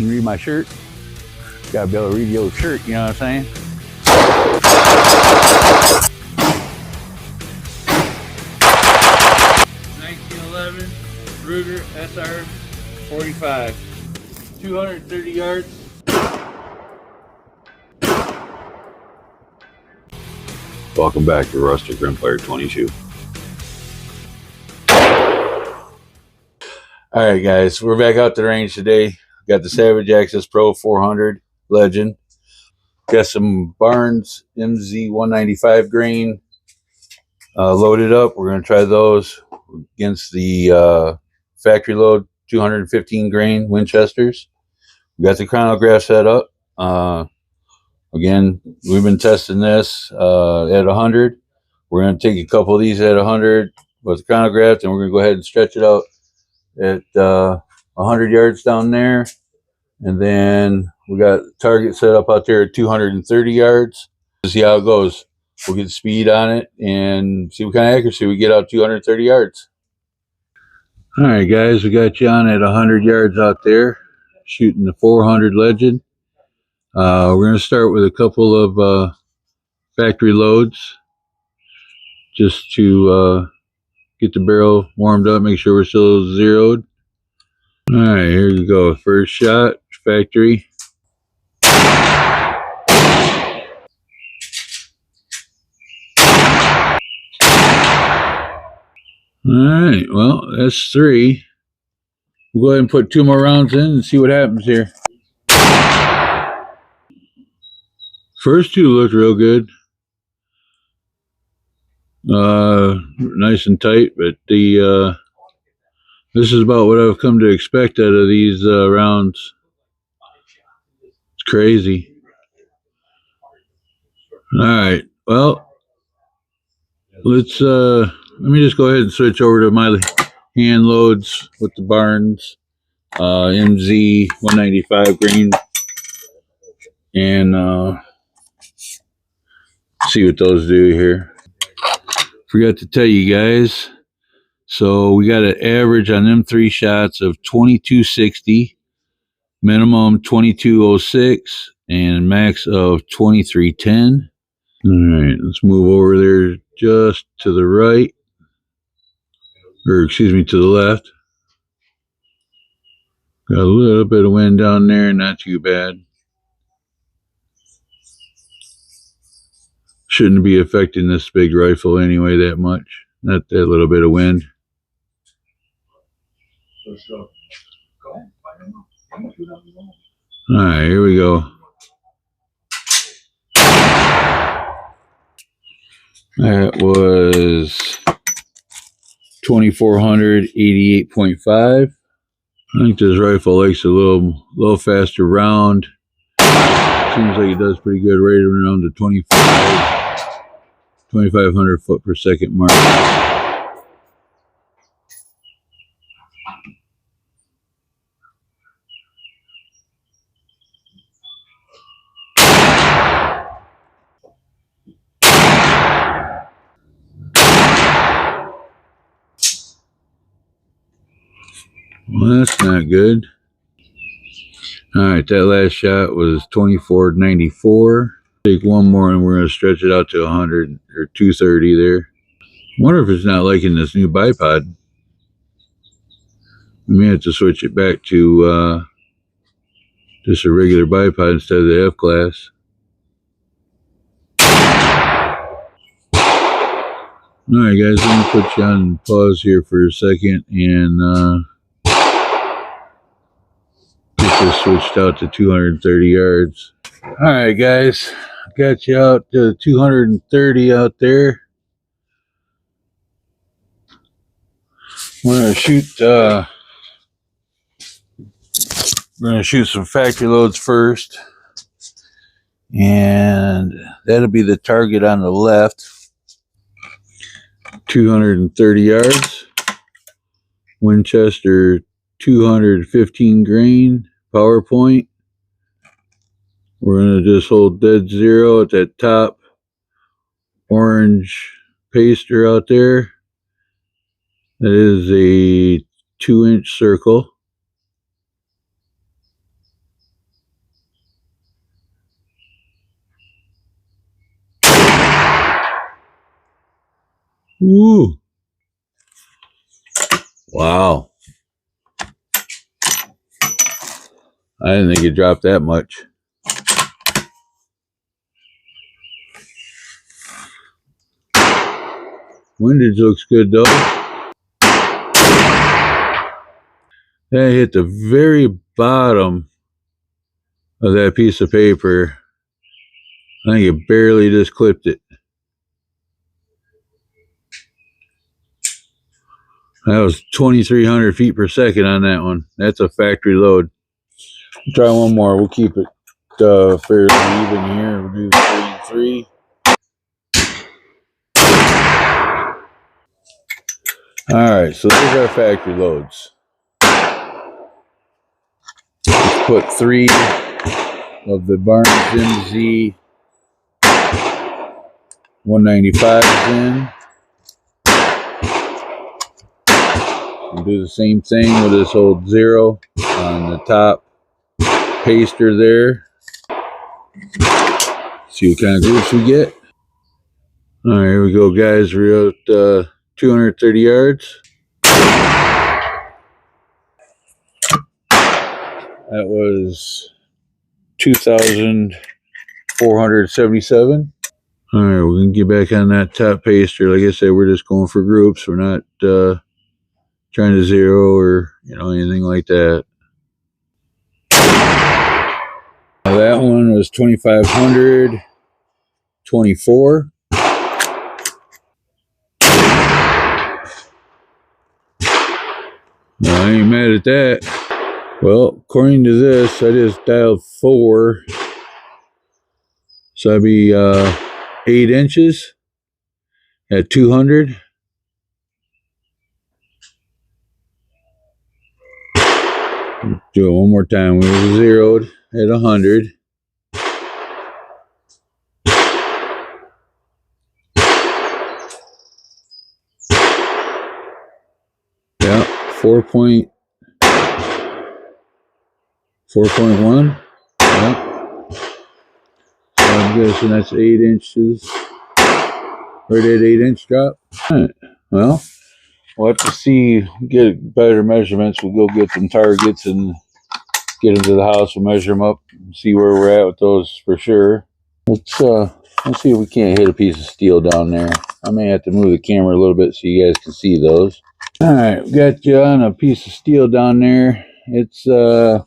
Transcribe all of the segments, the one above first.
You can read my shirt. Gotta be able to read the old shirt, you know what I'm saying? '1911 Ruger SR 45, 230 yards. Welcome back to Rustic Rimfire 22. All right, guys, we're back out to the range today. Got the Savage Access Pro 400 Legend. Got some Barnes MZ 195 grain loaded up. We're going to try those against the factory load 215 grain Winchesters. We got the chronograph set up. Again, we've been testing this at 100. We're going to take a couple of these at 100 with the chronograph, and we're going to go ahead and stretch it out at 100 yards down there. And then we got target set up out there at 230 yards. See how it goes. We'll get speed on it and see what kind of accuracy we get out 230 yards. All right, guys, we got you on at 100 yards out there, shooting the 400 Legend. We're going to start with a couple of factory loads just to get the barrel warmed up, make sure we're still zeroed. All right, here you go. First shot, factory. All right, well, that's 3. We'll go ahead and put 2 more rounds in and see what happens here. First 2 looked real good. Nice and tight, but the this is about what I've come to expect out of these rounds. It's crazy. All right, well, let's let me just go ahead and switch over to my hand loads with the Barnes MZ 195 grain and see what those do here. Forgot to tell you guys, so we got an average on them 3 shots of 2260, minimum 2206, and max of 2310. All right, let's move over there just to the right, or excuse me, to the left. Got a little bit of wind down there, not too bad. Shouldn't be affecting this big rifle anyway that much. Not that little bit of wind. All right, here we go. That was 2400, 88.5. I think this rifle likes a little faster round. Seems like it does pretty good right around the 2,500 foot per second mark. Well, that's not good. All right, that last shot was 2494. Take one more and we're going to stretch it out to 100 or 230 there. Wonder if it's not liking this new bipod. We may have to switch it back to just a regular bipod instead of the F class. All right, guys, let me put you on pause here for a second and get this switched out to 230 yards. All right, guys, got you out to 230 out there. We're gonna shoot some factory loads first, and that'll be the target on the left. 230 yards. Winchester 215 grain power point. We're going to just hold dead zero at that top orange paster out there. That is a 2-inch circle. Woo! Wow. I didn't think it dropped that much. Windage looks good though. That hit the very bottom of that piece of paper. I think it barely just clipped it. That was 2,300 feet per second on that one. That's a factory load. Try one more. We'll keep it fairly even here. We'll do 3 and 3. Alright, so those are factory loads. Let's put 3 of the Barnes MZ 195s in. We'll do the same thing. We'll just hold 0 on the top paster there. See what kind of groups we get. Alright, here we go, guys. We're at 230 yards. That was 2,477. All right, we're gonna get back on that top paster. Like I said, we're just going for groups. We're not trying to zero or anything like that. Now that one was 2,524. No, I ain't mad at that. Well, according to this, I just dialed 4. So that'd be 8 inches at 200. Do it one more time. We were zeroed at 100. Yeah, 4.1. Yeah. So I'm guessing that's 8 inches. Right at 8-inch drop. All right. Well, we'll have to see, get better measurements. We'll go get some targets and get them to the house and measure them up and see where we're at with those for sure. Let's see if we can't hit a piece of steel down there. I may have to move the camera a little bit so you guys can see those. All right, we got you on a piece of steel down there. It's I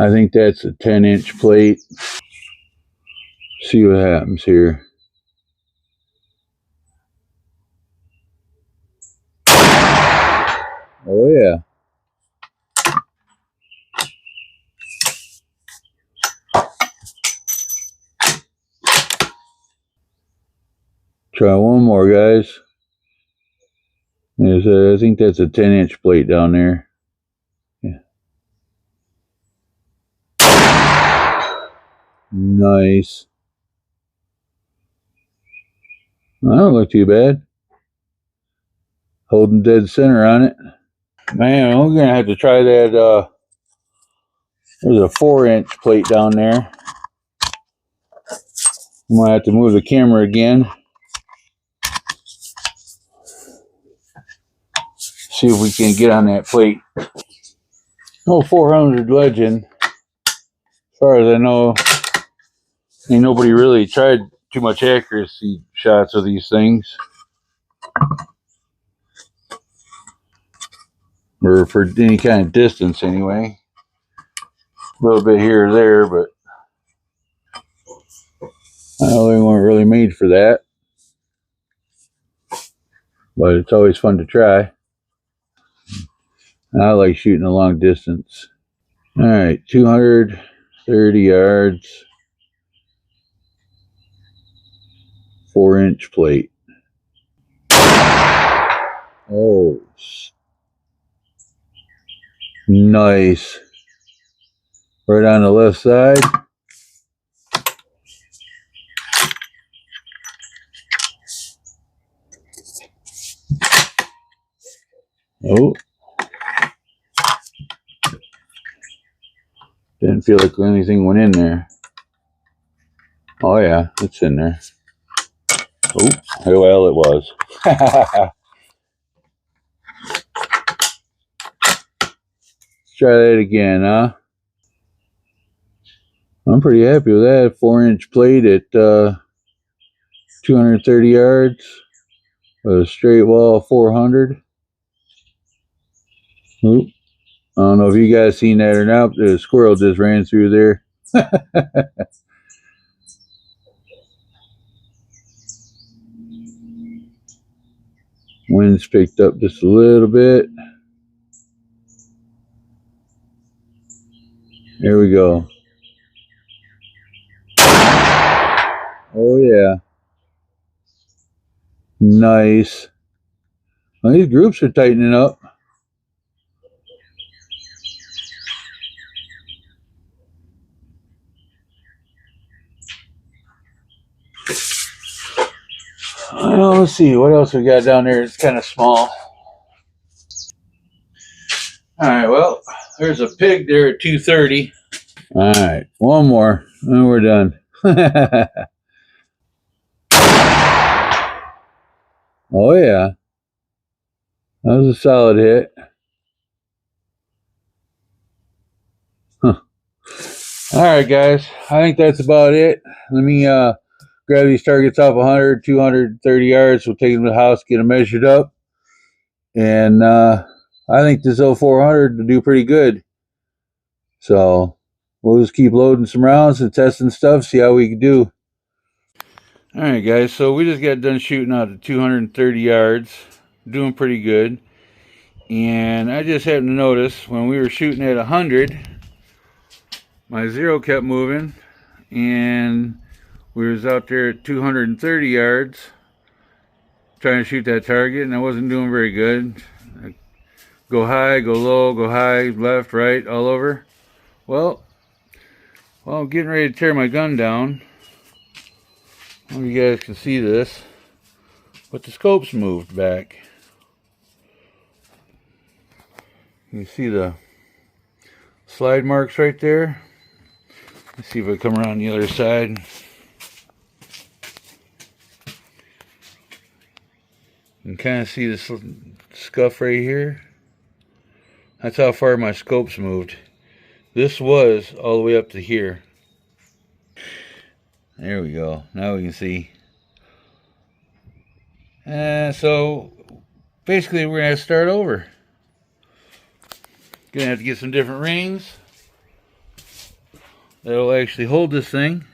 think that's a 10-inch plate. See what happens here. Oh yeah. Try one more, guys. I think that's a 10-inch plate down there. Yeah. Nice. That don't look too bad. Holding dead center on it. Man, we're gonna have to try that. There's a 4-inch plate down there. I'm gonna have to move the camera again. See if we can get on that plate. Oh, 400 Legend. As far as I know, ain't nobody really tried too much accuracy shots of these things. Or for any kind of distance anyway. A little bit here or there, but I know they weren't really made for that. But it's always fun to try. I like shooting a long distance. Alright, 230 yards. 4-inch plate. Oh, nice. Right on the left side. Oh. Didn't feel like anything went in there. Oh yeah, it's in there. Oops, well, it was. Let's try that again, huh? I'm pretty happy with that. 4-inch plate at 230 yards with a straight wall of 400. Oop. I don't know if you guys seen that or not. The squirrel just ran through there. Wind's picked up just a little bit. There we go. Oh yeah. Nice. Well, these groups are tightening up. Well, let's see what else we got down there. It's kind of small. All right, well, there's a pig there at 230. All right, one more, and we're done. Oh yeah, that was a solid hit. Huh. All right, guys, I think that's about it. Let me grab these targets off 100, 230 yards. We'll take them to the house, get them measured up, and I think this 0400 will do pretty good. So we'll just keep loading some rounds and testing stuff, see how we can do. All right, guys, so we just got done shooting out at 230 yards, doing pretty good. And I just happened to notice when we were shooting at 100, my zero kept moving, and we was out there at 230 yards trying to shoot that target, and I wasn't doing very good. I go high, go low, go high, left, right, all over. Well, I'm getting ready to tear my gun down. I don't know if you guys can see this, but the scope's moved back. You can see the slide marks right there. Let's see if I come around the other side. You can kind of see this scuff right here. That's how far my scope's moved. This was all the way up to here. There we go. Now we can see. So basically we're going to have to start over. Gonna have to get some different rings that'll actually hold this thing.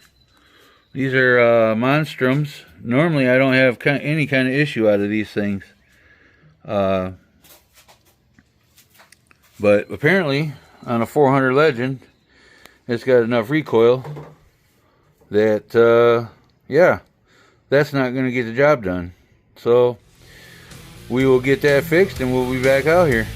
These are Monstrums. Normally I don't have any kind of issue out of these things. But apparently on a 400 Legend, it's got enough recoil that, yeah, that's not going to get the job done. So we will get that fixed and we'll be back out here.